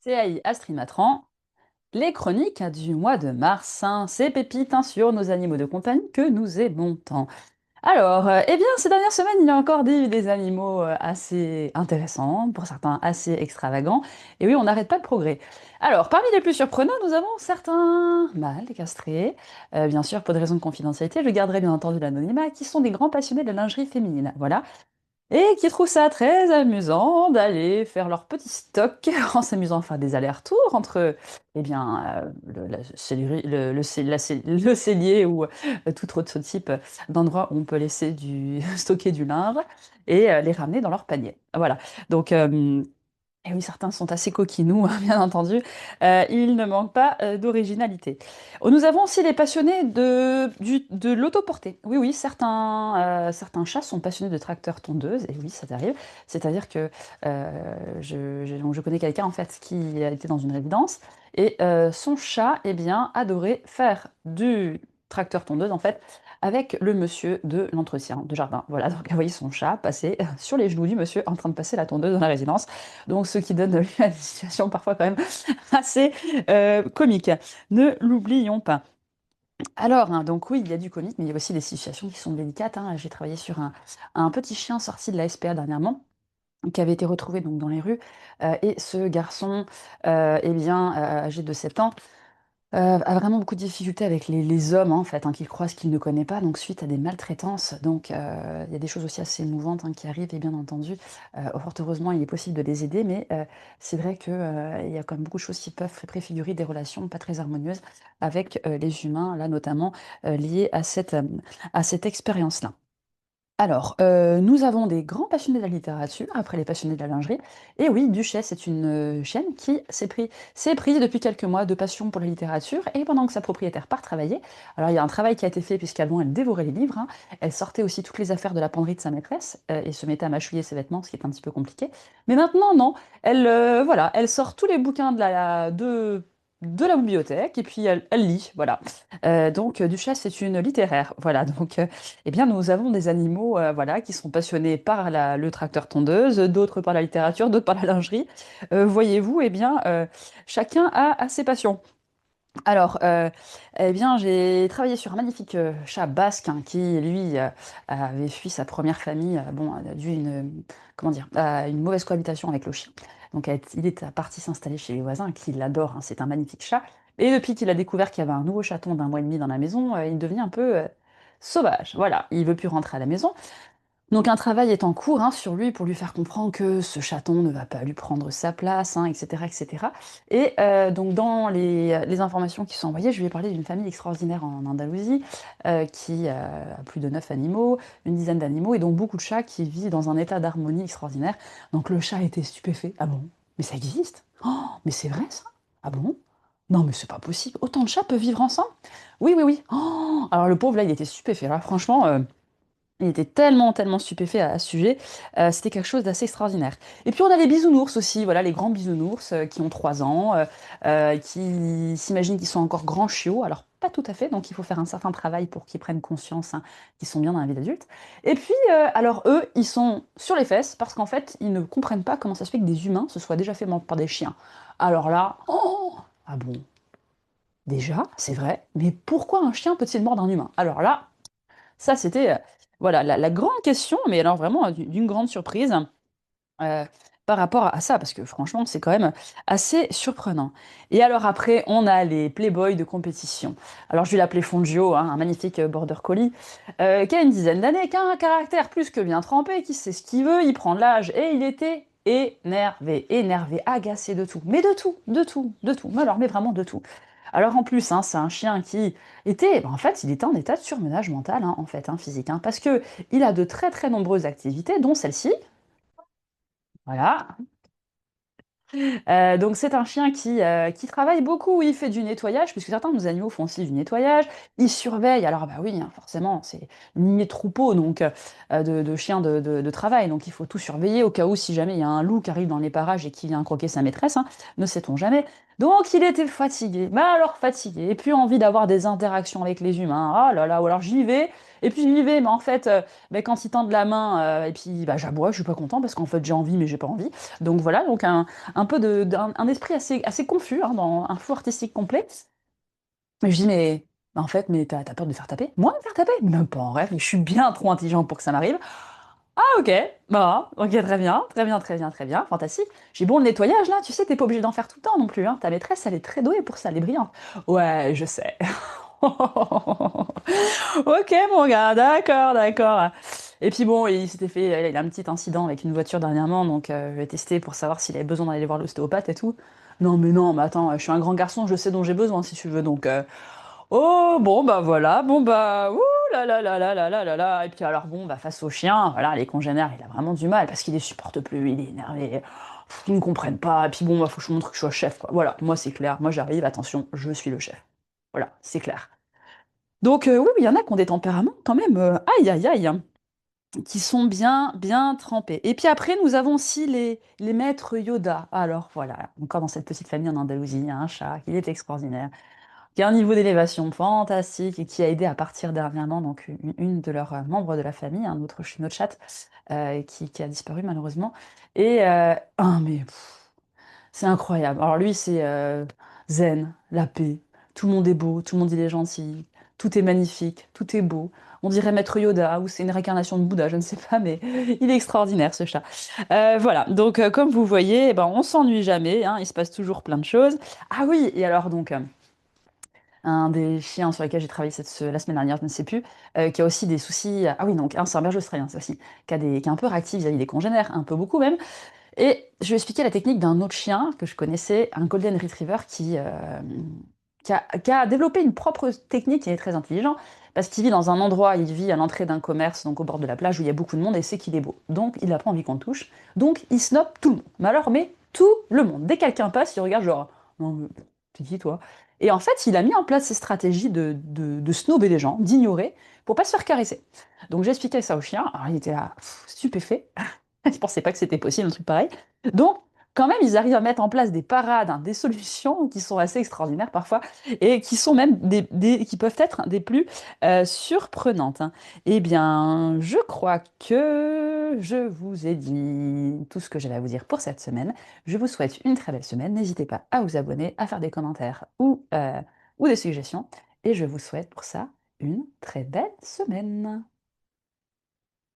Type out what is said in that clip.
CAI Astrid Matran, les chroniques du mois de mars, ces pépites sur nos animaux de compagnie que nous aimons tant. Alors, eh bien, ces dernières semaines, il y a encore des animaux assez intéressants, pour certains assez extravagants, et oui, on n'arrête pas le progrès. Alors, parmi les plus surprenants, nous avons certains mâles castrés, bien sûr, pour des raisons de confidentialité, je garderai bien entendu l'anonymat, qui sont des grands passionnés de la lingerie féminine. Voilà, et qui trouvent ça très amusant d'aller faire leur petit stock en s'amusant à faire des allers-retours entre eh bien, le cellier ou tout autre type d'endroit où on peut laisser stocker du linge et les ramener dans leur panier. Voilà. Donc, et oui, certains sont assez coquinous, hein, bien entendu. Il ne manque pas d'originalité. Oh, nous avons aussi les passionnés de l'autoporté. Oui, oui, certains chats sont passionnés de tracteurs tondeuses. Et oui, ça arrive. C'est-à-dire que je connais quelqu'un en fait qui a été dans une résidence et son chat, eh bien, adorait faire du tracteur tondeuse en fait avec le monsieur de l'entretien de jardin. Voilà, donc elle voyait son chat passer sur les genoux du monsieur en train de passer la tondeuse dans la résidence. Donc, ce qui donne lieu à des situations parfois quand même assez comiques. Ne l'oublions pas. Alors, hein, donc oui, il y a du comique, mais il y a aussi des situations qui sont délicates, hein. J'ai travaillé sur un petit chien sorti de la SPA dernièrement, qui avait été retrouvé donc dans les rues. Et ce garçon, eh bien, âgé de 7 ans, a vraiment beaucoup de difficultés avec les hommes, hein, en fait, hein, qu'il croise, qu'il ne connaît pas, donc suite à des maltraitances. Donc, il y a des choses aussi assez émouvantes, hein, qui arrivent et bien entendu, fort heureusement, il est possible de les aider, mais c'est vrai que, il y a quand même beaucoup de choses qui peuvent préfigurer des relations pas très harmonieuses avec, les humains, là, notamment, liées à cette expérience-là. Alors, nous avons des grands passionnés de la littérature, après les passionnés de la lingerie. Et oui, Duchesse est une chienne qui s'est pris depuis quelques mois de passion pour la littérature. Et pendant que sa propriétaire part travailler, alors il y a un travail qui a été fait puisqu'avant elle dévorait les livres, hein. Elle sortait aussi toutes les affaires de la penderie de sa maîtresse et se mettait à mâchouiller ses vêtements, ce qui est un petit peu compliqué. Mais maintenant, non, voilà, elle sort tous les bouquins de la bibliothèque et puis elle lit, voilà. Donc, Duchesse est une littéraire, voilà. Donc, eh bien, nous avons des animaux, voilà, qui sont passionnés par le tracteur tondeuse, d'autres par la littérature, d'autres par la lingerie. Voyez-vous, eh bien, chacun a ses passions. Alors, eh bien, j'ai travaillé sur un magnifique chat basque, hein, qui, lui, avait fui sa première famille, bon, dû à comment dire, à une mauvaise cohabitation avec le chien. Donc, il est parti s'installer chez les voisins, qui l'adorent, hein, c'est un magnifique chat. Et depuis qu'il a découvert qu'il y avait un nouveau chaton d'un mois et demi dans la maison, il devient un peu sauvage. Voilà, il veut plus rentrer à la maison. Donc un travail est en cours, hein, sur lui pour lui faire comprendre que ce chaton ne va pas lui prendre sa place, hein, etc., etc. Et donc dans les informations qui sont envoyées, je lui ai parlé d'une famille extraordinaire en Andalousie qui a plus de 9 animaux, une dizaine d'animaux et donc beaucoup de chats qui vivent dans un état d'harmonie extraordinaire. Donc le chat était stupéfait. Ah bon? Mais ça existe? Oh, mais c'est vrai ça? Ah bon? Non mais c'est pas possible. Autant de chats peuvent vivre ensemble? Oui, oui, oui. Oh, alors le pauvre là, il était stupéfait. Là, franchement. Il était tellement, tellement stupéfait à ce sujet. C'était quelque chose d'assez extraordinaire. Et puis on a les bisounours aussi, voilà, les grands bisounours qui ont 3 ans, qui s'imaginent qu'ils sont encore grands chiots. Alors pas tout à fait, donc il faut faire un certain travail pour qu'ils prennent conscience, hein, qu'ils sont bien dans la vie d'adulte. Et puis, alors eux, ils sont sur les fesses parce qu'en fait, ils ne comprennent pas comment ça se fait que des humains se soient déjà fait mordre par des chiens. Alors là, oh, ah bon, déjà, c'est vrai, mais pourquoi un chien peut-il mordre un humain? Alors là, ça, c'était voilà, la grande question, mais alors vraiment d'une grande surprise euh, par rapport à ça, parce que franchement, c'est quand même assez surprenant. Et alors après, on a les Playboys de compétition. Alors je vais l'appeler Fongio, hein, un magnifique border collie, qui a une dizaine d'années, qui a un caractère plus que bien trempé, qui sait ce qu'il veut, il prend de l'âge, et il était énervé, agacé de tout. Mais de tout, de tout, de tout. Mais alors, mais vraiment de tout. Alors en plus, hein, c'est un chien qui était, en fait, il était en état de surmenage mental, hein, en fait, hein, physique, hein, parce que il a de très très nombreuses activités, dont celle-ci. Voilà, donc c'est un chien qui travaille beaucoup, il fait du nettoyage, puisque certains de nos animaux font aussi du nettoyage, il surveille, alors bah oui, hein, forcément, c'est une lignée de troupeau, donc de chiens de travail, donc il faut tout surveiller au cas où si jamais il y a un loup qui arrive dans les parages et qui vient croquer sa maîtresse, hein, ne sait-on jamais. Donc il était fatigué, mais alors fatigué, et puis envie d'avoir des interactions avec les humains, ah là là, ou alors j'y vais, Et puis j'y vais, mais en fait, ben, quand ils tendent la main, et puis bah, j'aboie, je suis pas content parce qu'en fait j'ai envie, mais j'ai pas envie. Donc voilà, donc un peu un esprit assez confus hein, dans un flou artistique complet. Mais je dis, mais en fait, mais t'as peur de me faire taper? Moi, me faire taper? Même pas en rêve, je suis bien trop intelligent pour que ça m'arrive. Ah ok, bah ok, très bien, très bien, très bien, très bien, fantastique. J'ai bon le nettoyage là, tu sais, t'es pas obligé d'en faire tout le temps non plus, hein. Ta maîtresse, elle est très douée pour ça, elle est brillante. Ouais, je sais. Ok, mon gars, d'accord, d'accord. Et puis bon, il s'était fait, il a un petit incident avec une voiture dernièrement, donc je vais tester pour savoir s'il avait besoin d'aller voir l'ostéopathe et tout. Non, mais attends, je suis un grand garçon, je sais dont j'ai besoin si tu veux, donc oh, bon, bah voilà, bon, bah, ouh là là là là là là là là. Et puis alors, bon, bah face au chien, voilà, les congénères, il a vraiment du mal parce qu'il les supporte plus, il est énervé, pff, ils ne comprennent pas. Et puis bon, bah faut que je montre que je suis chef, quoi. Voilà, moi c'est clair, moi j'arrive, attention, je suis le chef. Voilà, c'est clair. Donc, oui, oui, il y en a qui ont des tempéraments quand même, aïe aïe aïe, hein, qui sont bien, bien trempés. Et puis après, nous avons aussi les maîtres Yoda. Alors voilà, encore dans cette petite famille en Andalousie, il y a un chat qui est extraordinaire qui a un niveau d'élévation fantastique et qui a aidé à partir dernièrement donc une de leurs membres de la famille, notre chatte, qui a disparu malheureusement. Et ah mais c'est incroyable. Alors lui c'est zen, la paix. Tout le monde est beau, tout le monde il est gentil, tout est magnifique, tout est beau. On dirait Maître Yoda ou c'est une réincarnation de Bouddha, je ne sais pas, mais il est extraordinaire ce chat. Voilà, donc comme vous voyez, eh ben, on s'ennuie jamais, hein, il se passe toujours plein de choses. Ah oui, et alors donc un des chiens sur lesquels j'ai travaillé la semaine dernière, je ne sais plus, qui a aussi des soucis. Ah oui, donc c'est un berger australien, ça aussi, qui est un peu réactif vis-à-vis des congénères, un peu beaucoup même. Et je lui ai expliqué la technique d'un autre chien que je connaissais, un Golden Retriever, qui a développé une propre technique, il est très intelligent, parce qu'il vit dans un endroit, il vit à l'entrée d'un commerce, donc au bord de la plage, où il y a beaucoup de monde, et sait qu'il est beau. Donc il n'a pas envie qu'on le touche. Donc il snob tout le monde. Mais alors, mais tout le monde. Dès que quelqu'un passe, il regarde genre, non, mais t'es qui toi? Et en fait, il a mis en place ces stratégies de snober les gens, d'ignorer, pour pas se faire caresser. Donc j'ai expliqué ça au chien, alors il était là, stupéfait. Je pensais pas que c'était possible, un truc pareil. Donc, quand même, ils arrivent à mettre en place des parades, hein, des solutions qui sont assez extraordinaires parfois, et qui sont même qui peuvent être des plus surprenantes, hein. Eh bien, je crois que je vous ai dit tout ce que j'avais à vous dire pour cette semaine. Je vous souhaite une très belle semaine. N'hésitez pas à vous abonner, à faire des commentaires ou des suggestions. Et je vous souhaite pour ça une très belle semaine.